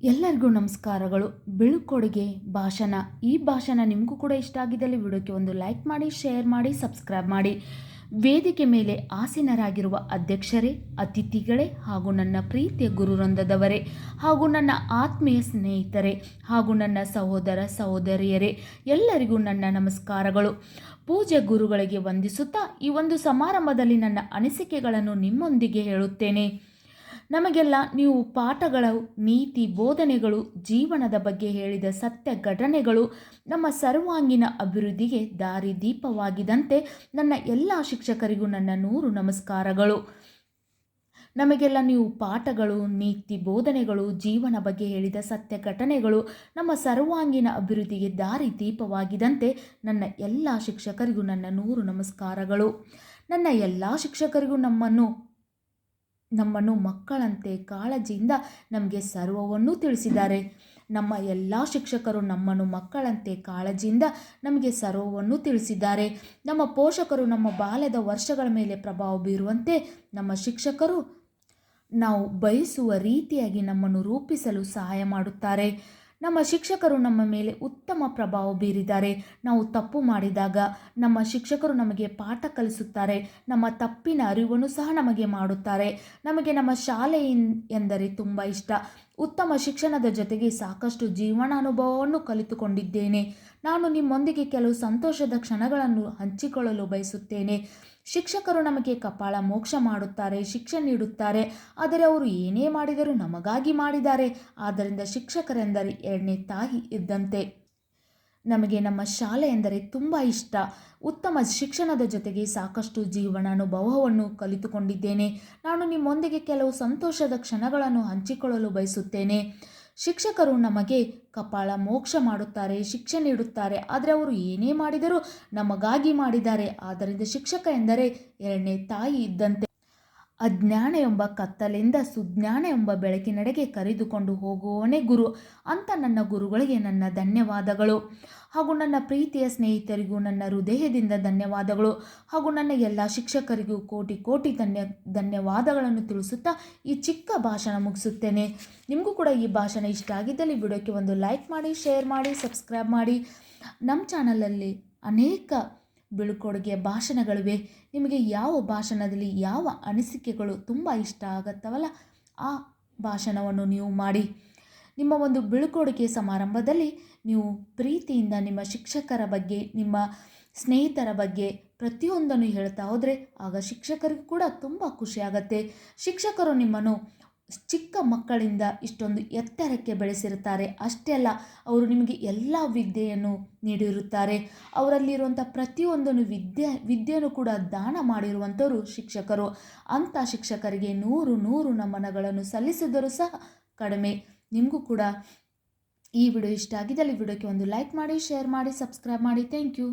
ಎಲ್ಲರಿಗೂ ನಮಸ್ಕಾರಗಳು. ಬೀಳ್ಕೊಡುಗೆ ಭಾಷಣ. ಈ ಭಾಷಣ ನಿಮಗೂ ಕೂಡ ಇಷ್ಟ ಆಗಿದ್ದಲ್ಲಿ ವಿಡಿಯೋಕ್ಕೆ ಒಂದು ಲೈಕ್ ಮಾಡಿ, ಶೇರ್ ಮಾಡಿ, ಸಬ್ಸ್ಕ್ರೈಬ್ ಮಾಡಿ. ವೇದಿಕೆ ಮೇಲೆ ಆಸೀನರಾಗಿರುವ ಅಧ್ಯಕ್ಷರೇ, ಅತಿಥಿಗಳೇ ಹಾಗೂ ನನ್ನ ಪ್ರೀತಿಯ ಗುರುವೃಂದದವರೇ ಹಾಗೂ ನನ್ನ ಆತ್ಮೀಯ ಸ್ನೇಹಿತರೆ ಹಾಗೂ ನನ್ನ ಸಹೋದರ ಸಹೋದರಿಯರೇ, ಎಲ್ಲರಿಗೂ ನನ್ನ ನಮಸ್ಕಾರಗಳು. ಪೂಜ್ಯ ಗುರುಗಳಿಗೆ ವಂದಿಸುತ್ತಾ ಈ ಒಂದು ಸಮಾರಂಭದಲ್ಲಿ ನನ್ನ ಅನಿಸಿಕೆಗಳನ್ನು ನಿಮ್ಮೊಂದಿಗೆ ಹೇಳುತ್ತೇನೆ. ನಮಗೆಲ್ಲ ನೀವು ಪಾಠಗಳು, ನೀತಿ ಬೋಧನೆಗಳು, ಜೀವನದ ಬಗ್ಗೆ ಹೇಳಿದ ಸತ್ಯ ಘಟನೆಗಳು ನಮ್ಮ ಸರ್ವಾಂಗೀಣ ಅಭಿವೃದ್ಧಿಗೆ ದಾರಿದೀಪವಾಗಿದ್ದಂತೆ ನನ್ನ ಎಲ್ಲ ಶಿಕ್ಷಕರಿಗೂ ನನ್ನ 100 ನಮಸ್ಕಾರಗಳು. ನಮಗೆಲ್ಲ ನೀವು ಪಾಠಗಳು, ನೀತಿ ಬೋಧನೆಗಳು, ಜೀವನ ಬಗ್ಗೆ ಹೇಳಿದ ಸತ್ಯ ಘಟನೆಗಳು ನಮ್ಮ ಸರ್ವಾಂಗೀಣ ಅಭಿವೃದ್ಧಿಗೆ ದಾರಿದೀಪವಾಗಿದ್ದಂತೆ ನನ್ನ ಎಲ್ಲ ಶಿಕ್ಷಕರಿಗೂ ನನ್ನ 100 ನಮಸ್ಕಾರಗಳು. ನನ್ನ ಎಲ್ಲ ಶಿಕ್ಷಕರಿಗೂ ನಮ್ಮನ್ನು ಮಕ್ಕಳಂತೆ ಕಾಳಜಿಯಿಂದ ನಮಗೆ ಸರ್ವವನ್ನೂ ತಿಳಿಸಿದ್ದಾರೆ. ನಮ್ಮ ಎಲ್ಲ ಶಿಕ್ಷಕರು ನಮ್ಮನ್ನು ಮಕ್ಕಳಂತೆ ಕಾಳಜಿಯಿಂದ ನಮಗೆ ಸರ್ವವನ್ನು ತಿಳಿಸಿದ್ದಾರೆ. ನಮ್ಮ ಪೋಷಕರು ನಮ್ಮ ಬಾಲ್ಯದ ವರ್ಷಗಳ ಮೇಲೆ ಪ್ರಭಾವ ಬೀರುವಂತೆ ನಮ್ಮ ಶಿಕ್ಷಕರು ನಾವು ಬಯಸುವ ರೀತಿಯಾಗಿ ನಮ್ಮನ್ನು ರೂಪಿಸಲು ಸಹಾಯ ಮಾಡುತ್ತಾರೆ. ನಮ್ಮ ಶಿಕ್ಷಕರು ನಮ್ಮ ಮೇಲೆ ಉತ್ತಮ ಪ್ರಭಾವ ಬೀರಿದ್ದಾರೆ. ನಾವು ತಪ್ಪು ಮಾಡಿದಾಗ ನಮ್ಮ ಶಿಕ್ಷಕರು ನಮಗೆ ಪಾಠ ಕಲಿಸುತ್ತಾರೆ. ನಮ್ಮ ತಪ್ಪಿನ ಅರಿವನ್ನು ಸಹ ನಮಗೆ ಮಾಡುತ್ತಾರೆ. ನಮಗೆ ನಮ್ಮ ಶಾಲೆ ಎಂದರೆ ತುಂಬ ಇಷ್ಟ. ಉತ್ತಮ ಶಿಕ್ಷಣದ ಜೊತೆಗೆ ಸಾಕಷ್ಟು ಜೀವನಾನುಭವವನ್ನು ಕಲಿತುಕೊಂಡಿದ್ದೇನೆ. ನಾನು ನಿಮ್ಮೊಂದಿಗೆ ಕೆಲವು ಸಂತೋಷದ ಕ್ಷಣಗಳನ್ನು ಹಂಚಿಕೊಳ್ಳಲು ಬಯಸುತ್ತೇನೆ. ಶಿಕ್ಷಕರು ನಮಗೆ ಕಪಾಳ ಮೋಕ್ಷ ಮಾಡುತ್ತಾರೆ, ಶಿಕ್ಷೆ ನೀಡುತ್ತಾರೆ. ಆದರೆ ಅವರು ಏನೇ ಮಾಡಿದರೂ ನಮಗಾಗಿ ಮಾಡಿದ್ದಾರೆ. ಆದ್ದರಿಂದ ಶಿಕ್ಷಕರೆಂದರೆ 2ನೇ ತಾಯಿ ಇದ್ದಂತೆ. ನಮಗೆ ನಮ್ಮ ಶಾಲೆ ಎಂದರೆ ತುಂಬ ಇಷ್ಟ. ಉತ್ತಮ ಶಿಕ್ಷಣದ ಜೊತೆಗೆ ಸಾಕಷ್ಟು ಜೀವನಾನುಭವವನ್ನು ಕಲಿತುಕೊಂಡಿದ್ದೇನೆ. ನಾನು ನಿಮ್ಮೊಂದಿಗೆ ಕೆಲವು ಸಂತೋಷದ ಕ್ಷಣಗಳನ್ನು ಹಂಚಿಕೊಳ್ಳಲು ಬಯಸುತ್ತೇನೆ. ಶಿಕ್ಷಕರು ನಮಗೆ ಕಪಾಳ ಮೋಕ್ಷ ಮಾಡುತ್ತಾರೆ, ಶಿಕ್ಷೆ ನೀಡುತ್ತಾರೆ. ಆದರೆ ಅವರು ಏನೇ ಮಾಡಿದರೂ ನಮಗಾಗಿ ಮಾಡಿದ್ದಾರೆ. ಆದ್ದರಿಂದ ಶಿಕ್ಷಕ ಎಂದರೆ 2ನೇ ತಾಯಿ ಇದ್ದಂತೆ. ಅಜ್ಞಾನ ಎಂಬ ಕತ್ತಲೆಯಿಂದ ಸುಜ್ಞಾನ ಎಂಬ ಬೆಳಕಿನೆಡೆಗೆ ಕರೆದುಕೊಂಡು ಹೋಗುವವನೇ ಗುರು ಅಂತ ನನ್ನ ಗುರುಗಳಿಗೆ ನನ್ನ ಧನ್ಯವಾದಗಳು. ಹಾಗೂ ನನ್ನ ಪ್ರೀತಿಯ ಸ್ನೇಹಿತರಿಗೂ ನನ್ನ ಹೃದಯದಿಂದ ಧನ್ಯವಾದಗಳು. ಹಾಗೂ ನನ್ನ ಎಲ್ಲ ಶಿಕ್ಷಕರಿಗೂ ಕೋಟಿ ಕೋಟಿ ಧನ್ಯವಾದಗಳನ್ನು ತಿಳಿಸುತ್ತಾ ಈ ಚಿಕ್ಕ ಭಾಷಣ ಮುಗಿಸುತ್ತೇನೆ. ನಿಮಗೂ ಕೂಡ ಈ ಭಾಷಣ ಇಷ್ಟ ಆಗಿದ್ದಲ್ಲಿ ವಿಡಿಯೋಕ್ಕೆ ಒಂದು ಲೈಕ್ ಮಾಡಿ, ಶೇರ್ ಮಾಡಿ, ಸಬ್ಸ್ಕ್ರೈಬ್ ಮಾಡಿ. ನಮ್ಮ ಚಾನಲಲ್ಲಿ ಅನೇಕ ಬೀಳ್ಕೊಡುಗೆ ಭಾಷಣಗಳಿವೆ. ನಿಮಗೆ ಯಾವ ಭಾಷಣದಲ್ಲಿ ಯಾವ ಅನಿಸಿಕೆಗಳು ತುಂಬ ಇಷ್ಟ ಆಗುತ್ತವಲ್ಲ ಆ ಭಾಷಣವನ್ನು ನೀವು ಮಾಡಿ. ನಿಮ್ಮ ಒಂದು ಬೀಳ್ಕೊಡುಗೆ ಸಮಾರಂಭದಲ್ಲಿ ನೀವು ಪ್ರೀತಿಯಿಂದ ನಿಮ್ಮ ಶಿಕ್ಷಕರ ಬಗ್ಗೆ, ನಿಮ್ಮ ಸ್ನೇಹಿತರ ಬಗ್ಗೆ ಪ್ರತಿಯೊಂದನ್ನು ಹೇಳ್ತಾ ಹೋದರೆ ಆಗ ಶಿಕ್ಷಕರಿಗೂ ಕೂಡ ತುಂಬ ಖುಷಿಯಾಗತ್ತೆ. ಶಿಕ್ಷಕರು ನಿಮ್ಮನ್ನು ಚಿಕ್ಕ ಮಕ್ಕಳಿಂದ ಇಷ್ಟೊಂದು ಎತ್ತರಕ್ಕೆ ಬೆಳೆಸಿರುತ್ತಾರೆ. ಅಷ್ಟೇ ಅಲ್ಲ, ಅವರು ನಿಮಗೆ ಎಲ್ಲ ವಿದ್ಯೆಯನ್ನು ನೀಡಿರುತ್ತಾರೆ. ಅವರಲ್ಲಿರುವಂಥ ಪ್ರತಿಯೊಂದನ್ನು ವಿದ್ಯೆಯನ್ನು ಕೂಡ ದಾನ ಮಾಡಿರುವಂಥವರು ಶಿಕ್ಷಕರು. ಅಂಥ ಶಿಕ್ಷಕರಿಗೆ 100 ನಮನಗಳನ್ನು ಸಲ್ಲಿಸಿದರೂ ಸಹ ಕಡಿಮೆ. ನಿಮಗೂ ಕೂಡ ಈ ವಿಡಿಯೋ ಇಷ್ಟ ಆಗಿದ್ದಲ್ಲಿ ವಿಡಿಯೋಕ್ಕೆ ಒಂದು ಲೈಕ್ ಮಾಡಿ, ಶೇರ್ ಮಾಡಿ, ಸಬ್ಸ್ಕ್ರೈಬ್ ಮಾಡಿ. Thank you.